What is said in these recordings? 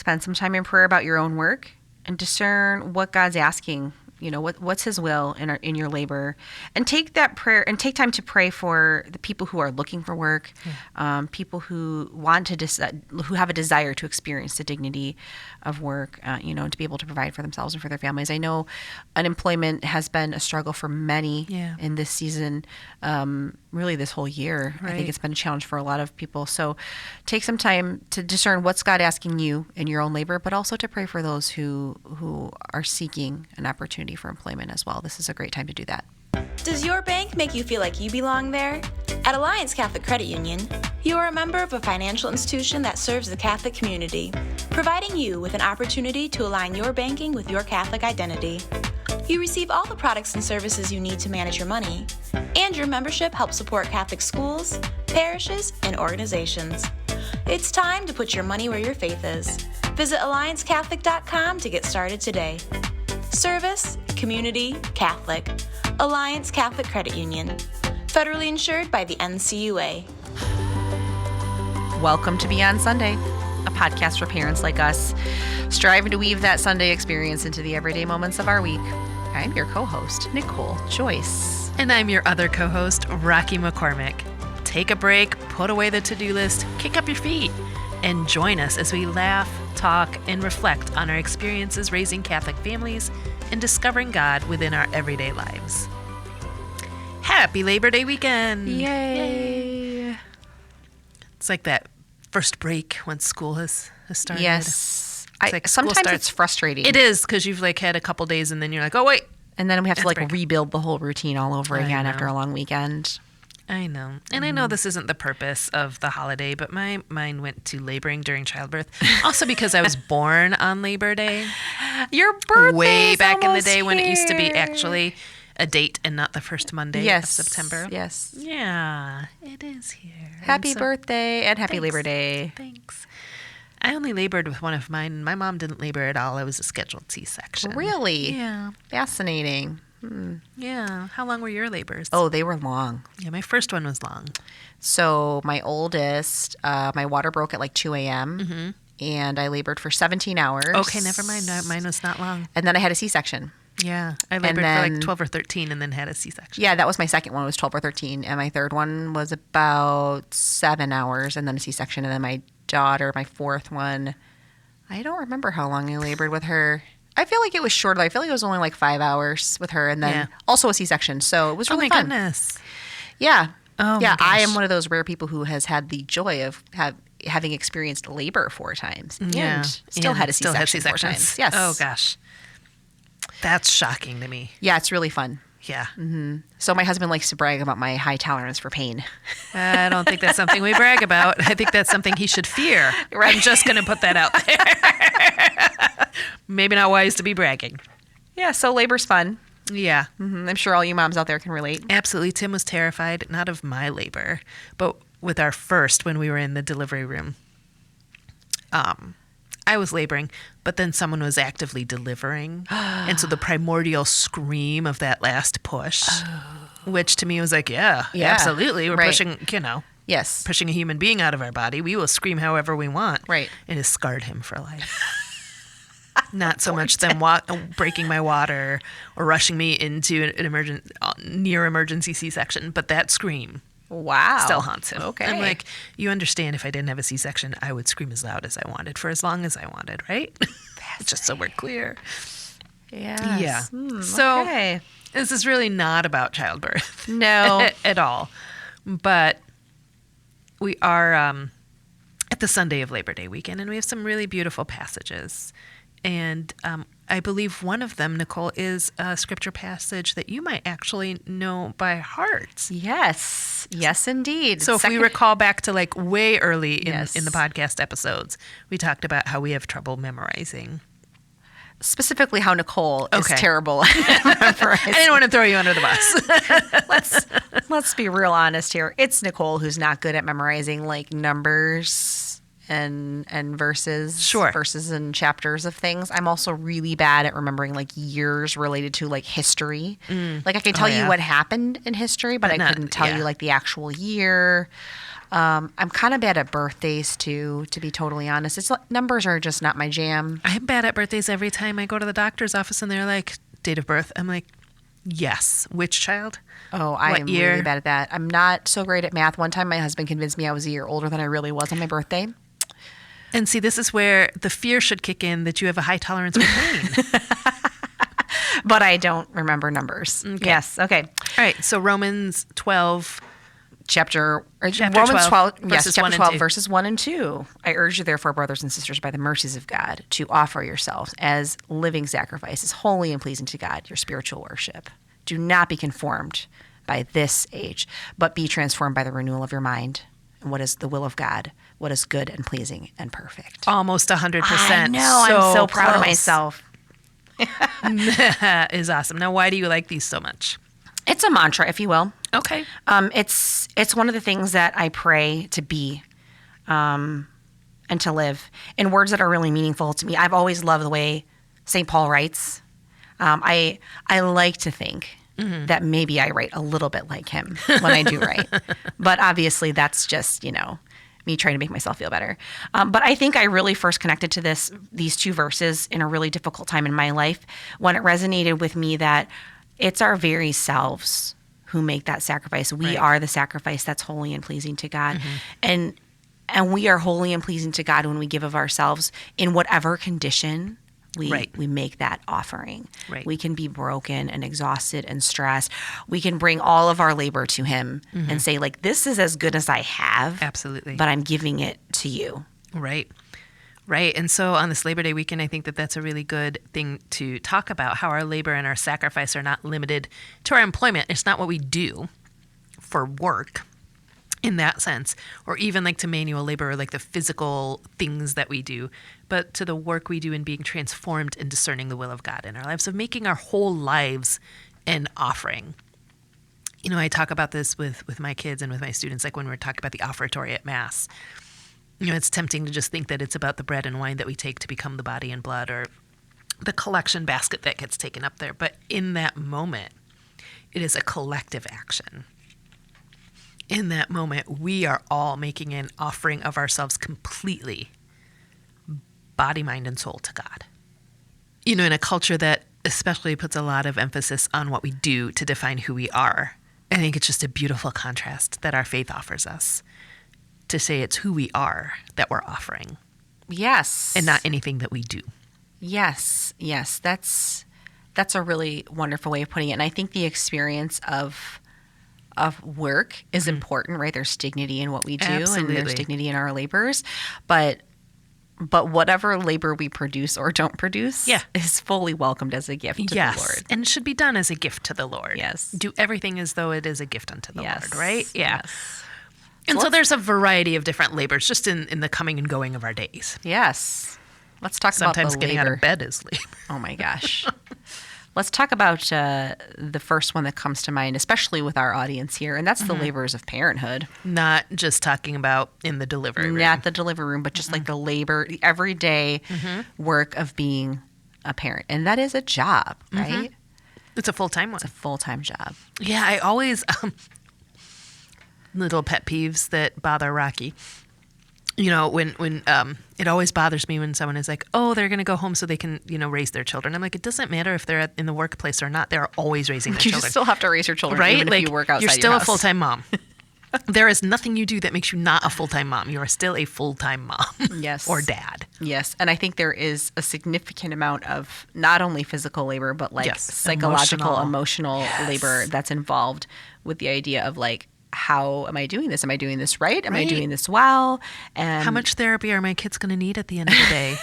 Spend some time in prayer about your own work and discern what God's asking. What's His will in your labor, and take that prayer and take time to pray for the people who are looking for work, people who want to who have a desire to experience the dignity of work, to be able to provide for themselves and for their families. I know unemployment has been a struggle for many in this season, really this whole year. Right. I think it's been a challenge for a lot of people. So take some time to discern what's God asking you in your own labor, but also to pray for those who are seeking an opportunity for employment as well. This is a great time to do that. Does your bank make you feel like you belong there? At Alliance Catholic Credit Union, you are a member of a financial institution that serves the Catholic community, providing you with an opportunity to align your banking with your Catholic identity. You receive all the products and services you need to manage your money, and your membership helps support Catholic schools, parishes, and organizations. It's time to put your money where your faith is. Visit AllianceCatholic.com to get started today. Service, community, Catholic. Alliance Catholic Credit Union. Federally insured by the NCUA. Welcome to Beyond Sunday, a podcast for parents like us, striving to weave that Sunday experience into the everyday moments of our week. I'm your co-host, Nicole Joyce. And I'm your other co-host, Rakhi McCormick. Take a break, put away the to-do list, kick up your feet, and join us as we laugh, talk, and reflect on our experiences raising Catholic families and discovering God within our everyday lives. Happy Labor Day weekend! Yay! It's like that first break when school has started. Yes. It's sometimes it's frustrating. It is, because you've had a couple days and then you're like, oh, wait. And then we have to rebuild the whole routine all over again after a long weekend. I know. And I know this isn't the purpose of the holiday, but my mind went to laboring during childbirth. Also because I was born on Labor Day. Your birthday way back in the day here. When it used to be actually a date and not the first Monday of September. Yes. Yeah, it is here. Happy birthday and happy Labor Day. Thanks. I only labored with one of mine. My mom didn't labor at all. I was a scheduled C-section. Really? Yeah. Fascinating. Yeah. How long were your labors? Oh, they were long. Yeah, my first one was long. So my oldest, my water broke at 2 a.m. And I labored for 17 hours. Okay, never mind. No, mine was not long. And then I had a C-section. Yeah, I labored for 12 or 13 and then had a C-section. Yeah, that was my second one. It was 12 or 13. And my third one was about 7 hours and then a C-section. And then my daughter, my fourth one, I don't remember how long I labored with her. I feel like it was shorter. I feel like it was only 5 hours with her and then also a C-section. So it was really fun. Oh, my goodness. Yeah. Oh, yeah, my gosh. I am one of those rare people who has had the joy of having experienced labor 4 times and still had a C-section 4 times. Yes. Oh, gosh. That's shocking to me. Yeah, it's really fun. Yeah. Mm-hmm. So my husband likes to brag about my high tolerance for pain. I don't think that's something we brag about. I think that's something he should fear. Right. I'm just going to put that out there. Maybe not wise to be bragging. Yeah, so labor's fun. Yeah. Mm-hmm. I'm sure all you moms out there can relate. Absolutely. Tim was terrified, not of my labor, but with our first when we were in the delivery room. I was laboring, but then someone was actively delivering. And so the primordial scream of that last push, which to me was yeah, absolutely. We're pushing, Yes. pushing a human being out of our body. We will scream however we want. Right. It has scarred him for life. Not so much them breaking my water or rushing me into an near emergency C-section, but that scream. Wow. Still haunts him. Okay. I'm you understand if I didn't have a C-section, I would scream as loud as I wanted for as long as I wanted, right? Just so we're clear. Yes. Yeah. So this is really not about childbirth. No. At all. But we are at the Sunday of Labor Day weekend, and we have some really beautiful passages. And I believe one of them, Nicole, is a scripture passage that you might actually know by heart. Yes. Yes, indeed. So if we recall back to way early in the podcast episodes, we talked about how we have trouble memorizing. Specifically how Nicole is terrible at memorizing. I didn't want to throw you under the bus. Let's be real honest here. It's Nicole who's not good at memorizing numbers and verses, verses and chapters of things. I'm also really bad at remembering years related to history. I can tell you what happened in history, but I couldn't tell you the actual year. I'm kind of bad at birthdays too, to be totally honest. Numbers are just not my jam. I'm bad at birthdays every time I go to the doctor's office and they're like, date of birth. I'm like, yes. Which child? Oh, I What am year? really bad at that. I'm not so great at math. One time my husband convinced me I was a year older than I really was on my birthday. And see, this is where the fear should kick in that you have a high tolerance for pain. But I don't remember numbers. Okay. Yes. Okay. All right. So Romans 12. Chapter Romans 12, 12, yes, verses chapter 1 and 12, 2. verses 1 and 2. I urge you, therefore, brothers and sisters, by the mercies of God, to offer yourselves as living sacrifices, holy and pleasing to God, your spiritual worship. Do not be conformed by this age, but be transformed by the renewal of your mind. And what is the will of God? What is good and pleasing and perfect? Almost 100%. I know. I'm so proud of close. myself. Is awesome. Now, why do you like these so much? It's a mantra, if you will. Okay. It's one of the things that I pray to be, and to live in words that are really meaningful to me. I've always loved the way St. Paul writes. I like to think that maybe I write a little bit like him when I do write, but obviously that's just me trying to make myself feel better. But I think I really first connected to these two verses in a really difficult time in my life when it resonated with me that it's our very selves who make that sacrifice. We are the sacrifice that's holy and pleasing to God. And we are holy and pleasing to God when we give of ourselves in whatever condition we make that offering. Right. We can be broken and exhausted and stressed. We can bring all of our labor to him and say, like, this is as good as I have. Absolutely. But I'm giving it to you. Right. Right. And so on this Labor Day weekend, I think that that's a really good thing to talk about, how our labor and our sacrifice are not limited to our employment. It's not what we do for work in that sense, or even like to manual labor or like the physical things that we do, but to the work we do in being transformed and discerning the will of God in our lives, of making our whole lives an offering. I talk about this with my kids and with my students, like when we're talking about the offertory at Mass. It's tempting to just think that it's about the bread and wine that we take to become the body and blood, or the collection basket that gets taken up there. But in that moment, it is a collective action. In that moment, we are all making an offering of ourselves completely, body, mind, and soul to God. In a culture that especially puts a lot of emphasis on what we do to define who we are, I think it's just a beautiful contrast that our faith offers us, to say it's who we are that we're offering. Yes. And not anything that we do. Yes. That's a really wonderful way of putting it. And I think the experience of work is important, right? There's dignity in what we do. Absolutely. And there's dignity in our labors. But whatever labor we produce or don't produce is fully welcomed as a gift to the Lord. And should be done as a gift to the Lord. Yes. Do everything as though it is a gift unto the Lord, right? Yeah. Yes. And so there's a variety of different labors just in the coming and going of our days. Yes. Let's talk Sometimes about the getting labor. out of bed is labor. Oh my gosh. Let's talk about the first one that comes to mind, especially with our audience here, and that's the labors of parenthood. Not just talking about in the delivery room. Not the delivery room, but just like the labor, the everyday work of being a parent. And that is a job, right? It's a full-time one. It's a full-time job. Yeah, I always little pet peeves that bother Rakhi. When it always bothers me when someone is like, oh, they're going to go home so they can, raise their children. I'm like, it doesn't matter if they're in the workplace or not. They're always raising their children. You still have to raise your children, right? even if you work outside You're still your a house. full-time mom. There is nothing you do that makes you not a full-time mom. You are still a full-time mom. Yes. Or dad. Yes. And I think there is a significant amount of not only physical labor, but like psychological, emotional labor that's involved with the idea of like, how am I doing this? Am I doing this right? Am I doing this well? And how much therapy are my kids going to need at the end of the day?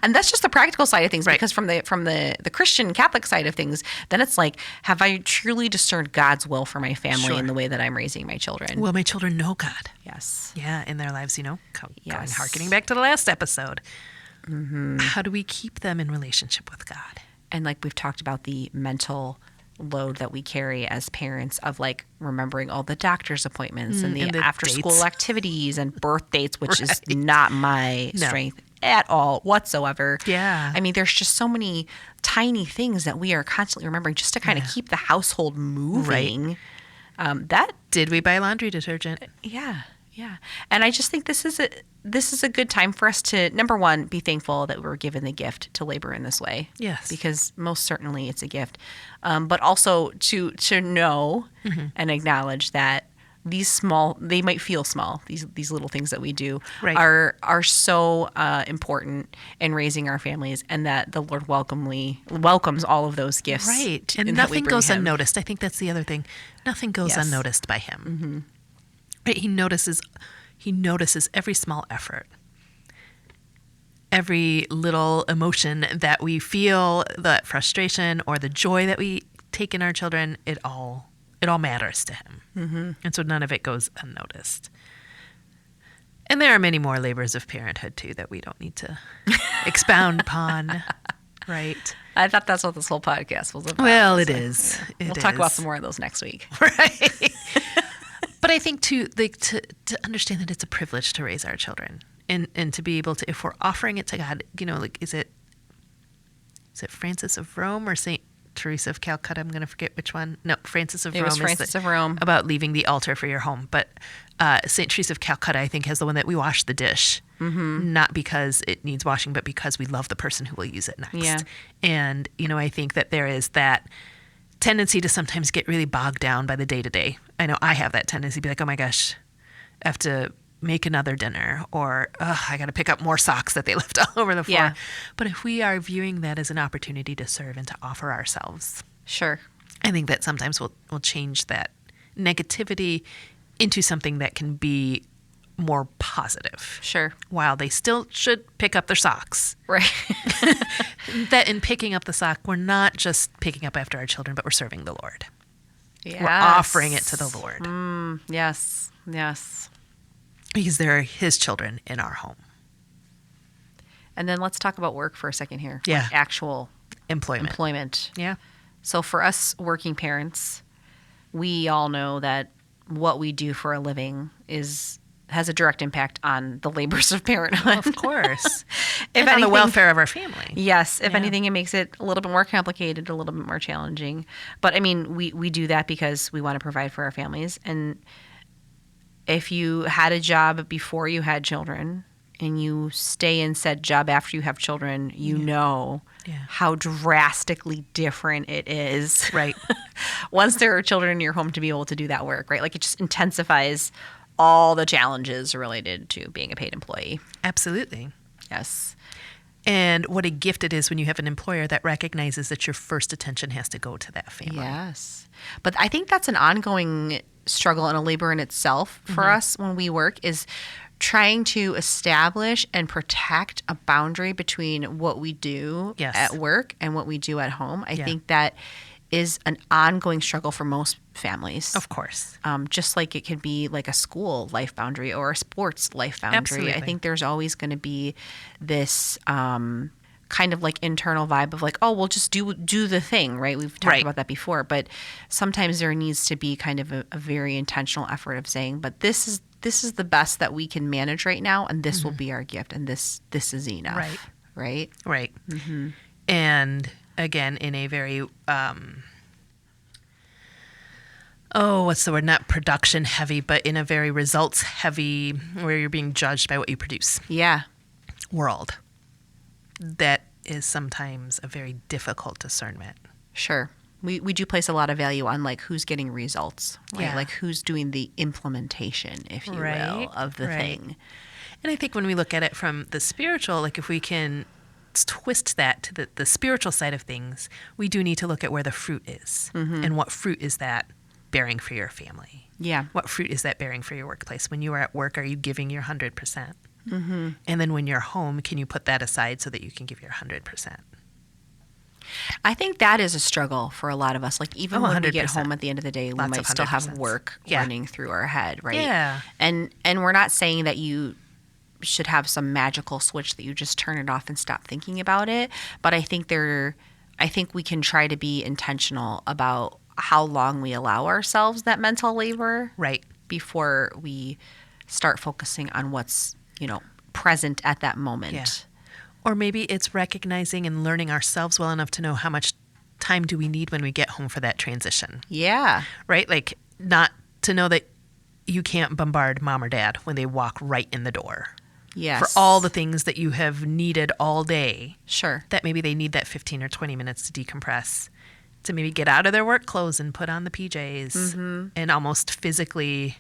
And that's just the practical side of things, because from the Christian Catholic side of things, then it's like, have I truly discerned God's will for my family in the way that I'm raising my children? Will my children know God? Yes. Yeah, in their lives, harkening back to the last episode. How do we keep them in relationship with God? And like we've talked about the mental load that we carry as parents of like remembering all the doctor's appointments and the after school activities and birth dates, which is not my strength at all whatsoever. Yeah. I mean, there's just so many tiny things that we are constantly remembering just to kind of keep the household moving. That Did we buy laundry detergent? Yeah. And I just think this is a good time for us to, number one, be thankful that we're given the gift to labor in this way. Yes. Because most certainly it's a gift. But also to know and acknowledge that they might feel small, these little things that we do are so important in raising our families, and that the Lord welcomes all of those gifts. Right. And nothing goes unnoticed. I think that's the other thing. Nothing goes unnoticed by him. Right? He notices every small effort. Every little emotion that we feel, the frustration or the joy that we take in our children, it all matters to him. And so none of it goes unnoticed. And there are many more labors of parenthood, too, that we don't need to expound upon, right? I thought that's what this whole podcast was about. Well, it is. We'll talk about some more of those next week. Right. But I think, too, to understand that it's a privilege to raise our children and to be able to, if we're offering it to God, is it Francis of Rome or St. Teresa of Calcutta? I'm going to forget which one. No, Francis of Rome. It was Francis of Rome. About leaving the altar for your home. But St. Teresa of Calcutta, I think, has the one that we wash the dish. Not because it needs washing, but because we love the person who will use it next. Yeah. And, I think that there is that tendency to sometimes get really bogged down by the day-to-day. I know I have that tendency to be like, oh my gosh, I have to make another dinner, or I got to pick up more socks that they left all over the floor. Yeah. But if we are viewing that as an opportunity to serve and to offer ourselves, Sure. I think that sometimes we'll change that negativity into something that can be more positive. Sure. While they still should pick up their socks. Right. That in picking up the sock, we're not just picking up after our children, but we're serving the Lord. Yes. We're offering it to the Lord. Yes. Because they're his children in our home. And then let's talk about work for a second here. Yeah. Like actual employment. Yeah. So for us working parents, we all know that what we do for a living has a direct impact on the labors of parenthood. Of course. And on the welfare of our family. Yes. If anything, it makes it a little bit more complicated, a little bit more challenging. But I mean, we do that because we want to provide for our families. And if you had a job before you had children and you stay in said job after you have children, you know how drastically different it is. Right. Once there are children in your home to be able to do that work, right? Like it just intensifies all the challenges related to being a paid employee. Absolutely. Yes. And what a gift it is when you have an employer that recognizes that your first attention has to go to that family. Yes. But I think that's an ongoing struggle and a labor in itself for us when we work, is trying to establish and protect a boundary between what we do at work and what we do at home. I think that is an ongoing struggle for most families. Of course. Just like it could be like a school life boundary or a sports life boundary. Absolutely. I think there's always going to be this kind of like internal vibe of like, oh, we'll just do the thing, right? We've talked about that before. But sometimes there needs to be kind of a very intentional effort of saying, but this is the best that we can manage right now, and this will be our gift, and this is enough. Right? Right. And again, in a very, what's the word? Not production heavy, but in a very results heavy, where you're being judged by what you produce. Yeah. World. That is sometimes a very difficult discernment. Sure. We do place a lot of value on like who's getting results, right? Yeah. Like who's doing the implementation, if you will, of the thing. And I think when we look at it from the spiritual, like if we can twist that to the spiritual side of things, we do need to look at where the fruit is and what fruit is that bearing for your family. Yeah. What fruit is that bearing for your workplace? When you are at work, are you giving your 100%? And then when you're home, can you put that aside so that you can give your 100%? I think that is a struggle for a lot of us. Like even when we get 100%. home at the end of the day, we Lots might of still have 100%. work Yeah. running through our head, right? Yeah. And we're not saying that you should have some magical switch that you just turn it off and stop thinking about it. But I think we can try to be intentional about how long we allow ourselves that mental labor. Right. Before we start focusing on what's, present at that moment. Yeah. Or maybe it's recognizing and learning ourselves well enough to know how much time do we need when we get home for that transition. Yeah. Right? Like not to know that you can't bombard mom or dad when they walk right in the door. Yes. For all the things that you have needed all day. Sure. That maybe they need that 15 or 20 minutes to decompress, to maybe get out of their work clothes and put on the PJs and almost physically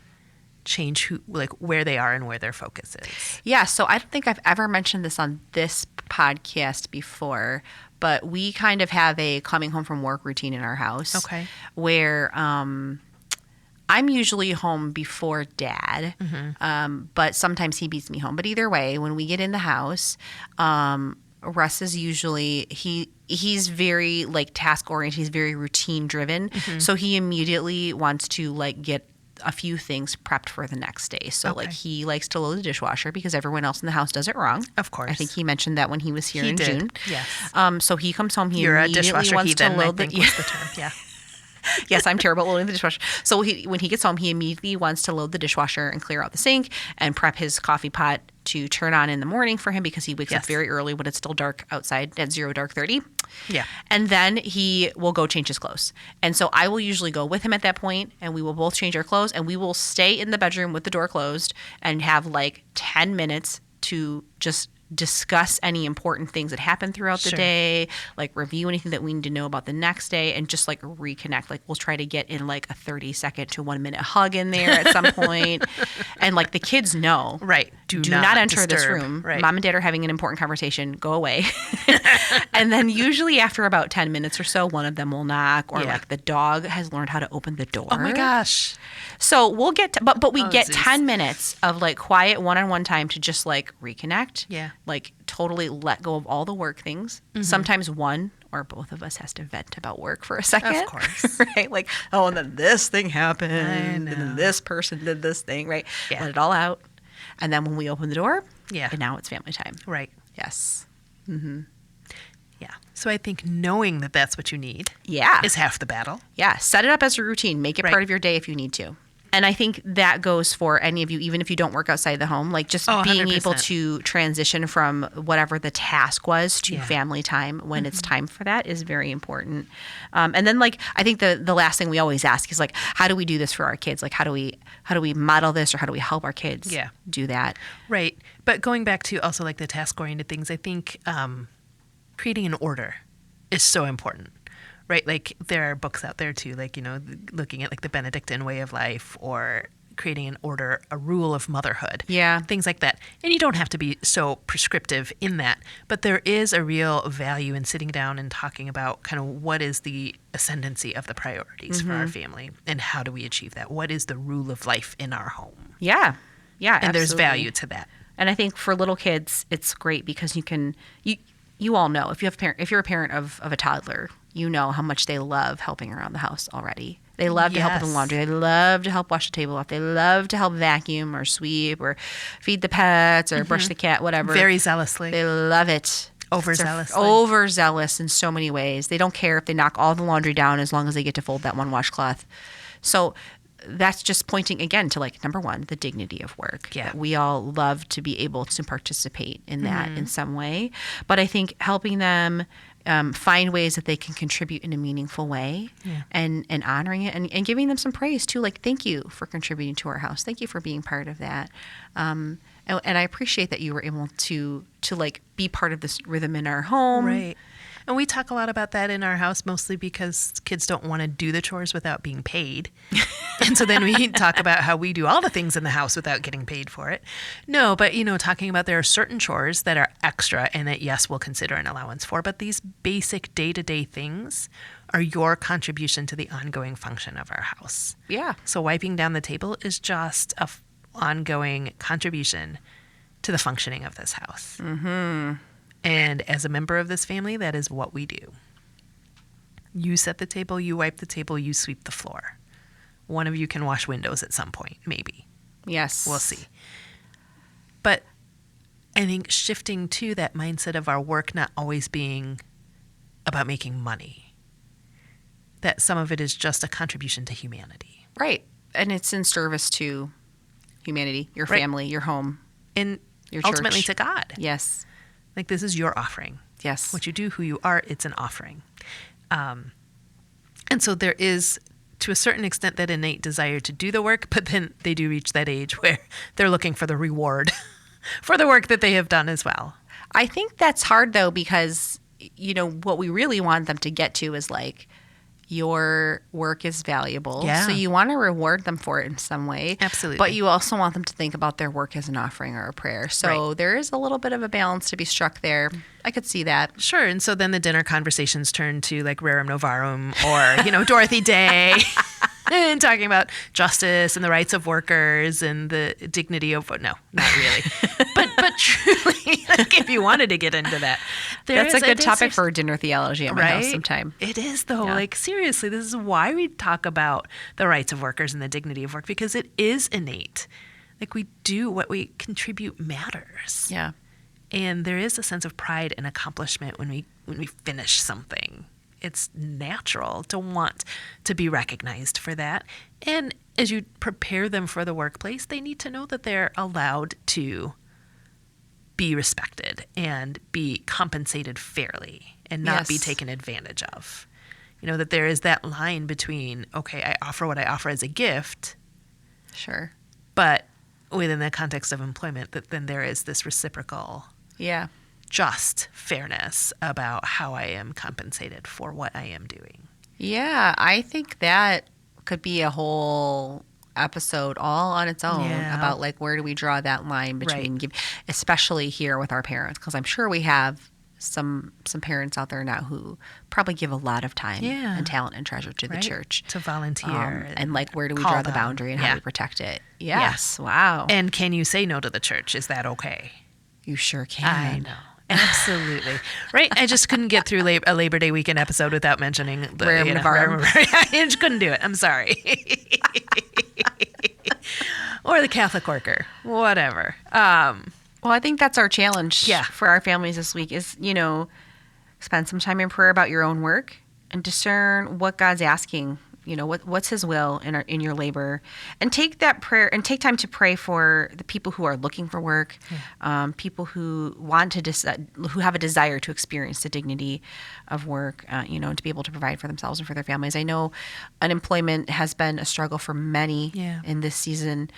change where they are and where their focus is. Yeah, so I don't think I've ever mentioned this on this podcast before, but we kind of have a coming home from work routine in our house. Okay. Where I'm usually home before Dad, but sometimes he beats me home. But either way, when we get in the house, Russ is usually he's very like task oriented. He's very routine driven, so he immediately wants to like get a few things prepped for the next day. So like he likes to load the dishwasher because everyone else in the house does it wrong. Of course. I think he mentioned that when he was here in June. Yes. So he comes home, You're immediately a dishwasher wants heathen, to load I think was the term. Yeah. Yes, I'm terrible at loading the dishwasher. So when he gets home, he immediately wants to load the dishwasher and clear out the sink and prep his coffee pot to turn on in the morning for him because he wakes up very early when it's still dark outside at 0:30. Yeah. And then he will go change his clothes. And so I will usually go with him at that point, and we will both change our clothes, and we will stay in the bedroom with the door closed and have like 10 minutes to just discuss any important things that happened throughout the day, like review anything that we need to know about the next day, and just like reconnect. Like we'll try to get in like a 30-second to 1 minute hug in there at some point. And like the kids know. Right. Do not enter disturb. this room. Right. Mom and Dad are having an important conversation. Go away. And then usually after about 10 minutes or so, one of them will knock, or like the dog has learned how to open the door. Oh my gosh. So we'll get but we get 10 minutes of like quiet one-on-one time to just like reconnect. Yeah. Like totally let go of all the work things. Sometimes one or both of us has to vent about work for a second. Of course. Right? Like, oh, and then this thing happened. And then this person did this thing, right? Yeah. Let it all out. And then when we open the door, Yeah. and now it's family time. Right. Yes. Yeah. So I think knowing that that's what you need Yeah. is half the battle. Yeah. Set it up as a routine. Make it Right. part of your day if you need to. And I think that goes for any of you, even if you don't work outside the home, like just being 100%. able to transition from whatever the task was to family time when it's time for that is very important. And then like, I think the last thing we always ask is like, how do we do this for our kids? Like, how do we model this, or how do we help our kids do that? Right. But going back to also like the task-oriented things, I think creating an order is so important. Right, like there are books out there too, like, you know, looking at like the Benedictine way of life, or creating an order, a rule of motherhood. Yeah. Things like that. And you don't have to be so prescriptive in that, but there is a real value in sitting down and talking about kind of what is the ascendancy of the priorities for our family, and how do we achieve that? What is the rule of life in our home? Yeah. Yeah. And there's absolutely. value to that. And I think for little kids, it's great because you all know if you're a parent of a toddler, you know how much they love helping around the house already. They love to help with the laundry. They love to help wash the table off. They love to help vacuum or sweep or feed the pets or brush the cat, whatever. Very zealously. They love it. Overzealously. Overzealous in so many ways. They don't care if they knock all the laundry down as long as they get to fold that one washcloth. So that's just pointing again to like, number one, the dignity of work. Yeah. That we all love to be able to participate in that in some way. But I think helping them find ways that they can contribute in a meaningful way, and honoring it, and giving them some praise too. Like, thank you for contributing to our house. Thank you for being part of that. And I appreciate that you were able to like be part of this rhythm in our home. Right. And we talk a lot about that in our house, mostly because kids don't want to do the chores without being paid. And so then we talk about how we do all the things in the house without getting paid for it. No, but, you know, talking about there are certain chores that are extra and that, yes, we'll consider an allowance for. But these basic day-to-day things are your contribution to the ongoing function of our house. Yeah. So wiping down the table is just a ongoing contribution to the functioning of this house. Mm-hmm. And as a member of this family, that is what we do. You set the table, you wipe the table, you sweep the floor. One of you can wash windows at some point, maybe. Yes. We'll see. But I think shifting to that mindset of our work not always being about making money, that some of it is just a contribution to humanity. Right. And it's in service to humanity, your family, your home, and your church. Ultimately to God. Yes. Like, this is your offering. Yes. What you do, who you are, it's an offering. And so there is to a certain extent that innate desire to do the work, but then they do reach that age where they're looking for the reward for the work that they have done as well. I think that's hard though, because, what we really want them to get to is like, your work is valuable. Yeah. So you want to reward them for it in some way. Absolutely. But you also want them to think about their work as an offering or a prayer. So there is a little bit of a balance to be struck there. I could see that. Sure. And so then the dinner conversations turn to like Rerum Novarum or, Dorothy Day and talking about justice and the rights of workers and the dignity of, no, not really. but truly, like if you wanted to get into that. That's a good topic for dinner theology at my house sometime. It is though. Yeah. Like seriously, this is why we talk about the rights of workers and the dignity of work, because it is innate. Like we do what we contribute matters. Yeah. And there is a sense of pride and accomplishment when we finish something. It's natural to want to be recognized for that. And as you prepare them for the workplace, they need to know that they're allowed to be respected and be compensated fairly and not be taken advantage of. That there is that line between, okay, I offer what I offer as a gift. Sure. But within the context of employment, that then there is this reciprocal just fairness about how I am compensated for what I am doing. Yeah, I think that could be a whole episode all on its own about like where do we draw that line between especially here with our parents, because I'm sure we have some parents out there now who probably give a lot of time and talent and treasure to the church to volunteer and like where do we draw the boundary and how do we protect it. Yes. Wow. And can you say no to the church? Is that okay? You sure can. I know. Absolutely. Right? I just couldn't get through a Labor Day weekend episode without mentioning the I just couldn't do it. I'm sorry. Or the Catholic worker. Whatever. Well, I think that's our challenge for our families this week is, spend some time in prayer about your own work and discern what God's asking. What's His will in your labor, and take that prayer and take time to pray for the people who are looking for work, people who want to who have a desire to experience the dignity of work, and to be able to provide for themselves and for their families. I know unemployment has been a struggle for many in this season,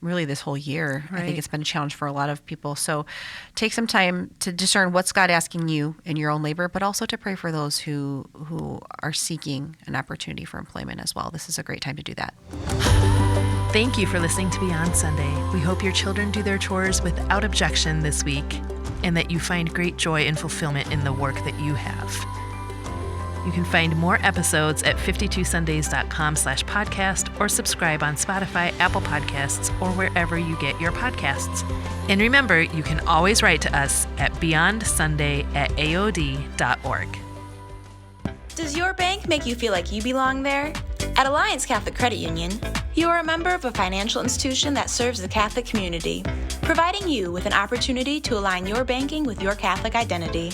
really this whole year. I think it's been a challenge for a lot of people. So take some time to discern what's God asking you in your own labor, but also to pray for those who are seeking an opportunity for employment as well. This is a great time to do that. Thank you for listening to Beyond Sunday. We hope your children do their chores without objection this week, and that you find great joy and fulfillment in the work that you have. You can find more episodes at 52sundays.com/podcast or subscribe on Spotify, Apple Podcasts, or wherever you get your podcasts. And remember, you can always write to us at beyondsunday@aod.org. Does your bank make you feel like you belong there? At Alliance Catholic Credit Union, you are a member of a financial institution that serves the Catholic community, providing you with an opportunity to align your banking with your Catholic identity.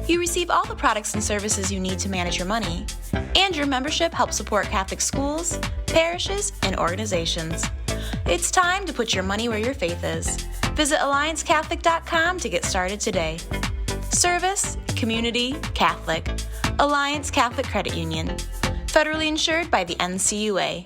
You receive all the products and services you need to manage your money, and your membership helps support Catholic schools, parishes, and organizations. It's time to put your money where your faith is. Visit AllianceCatholic.com to get started today. Service, community, Catholic. Alliance Catholic Credit Union. Federally insured by the NCUA.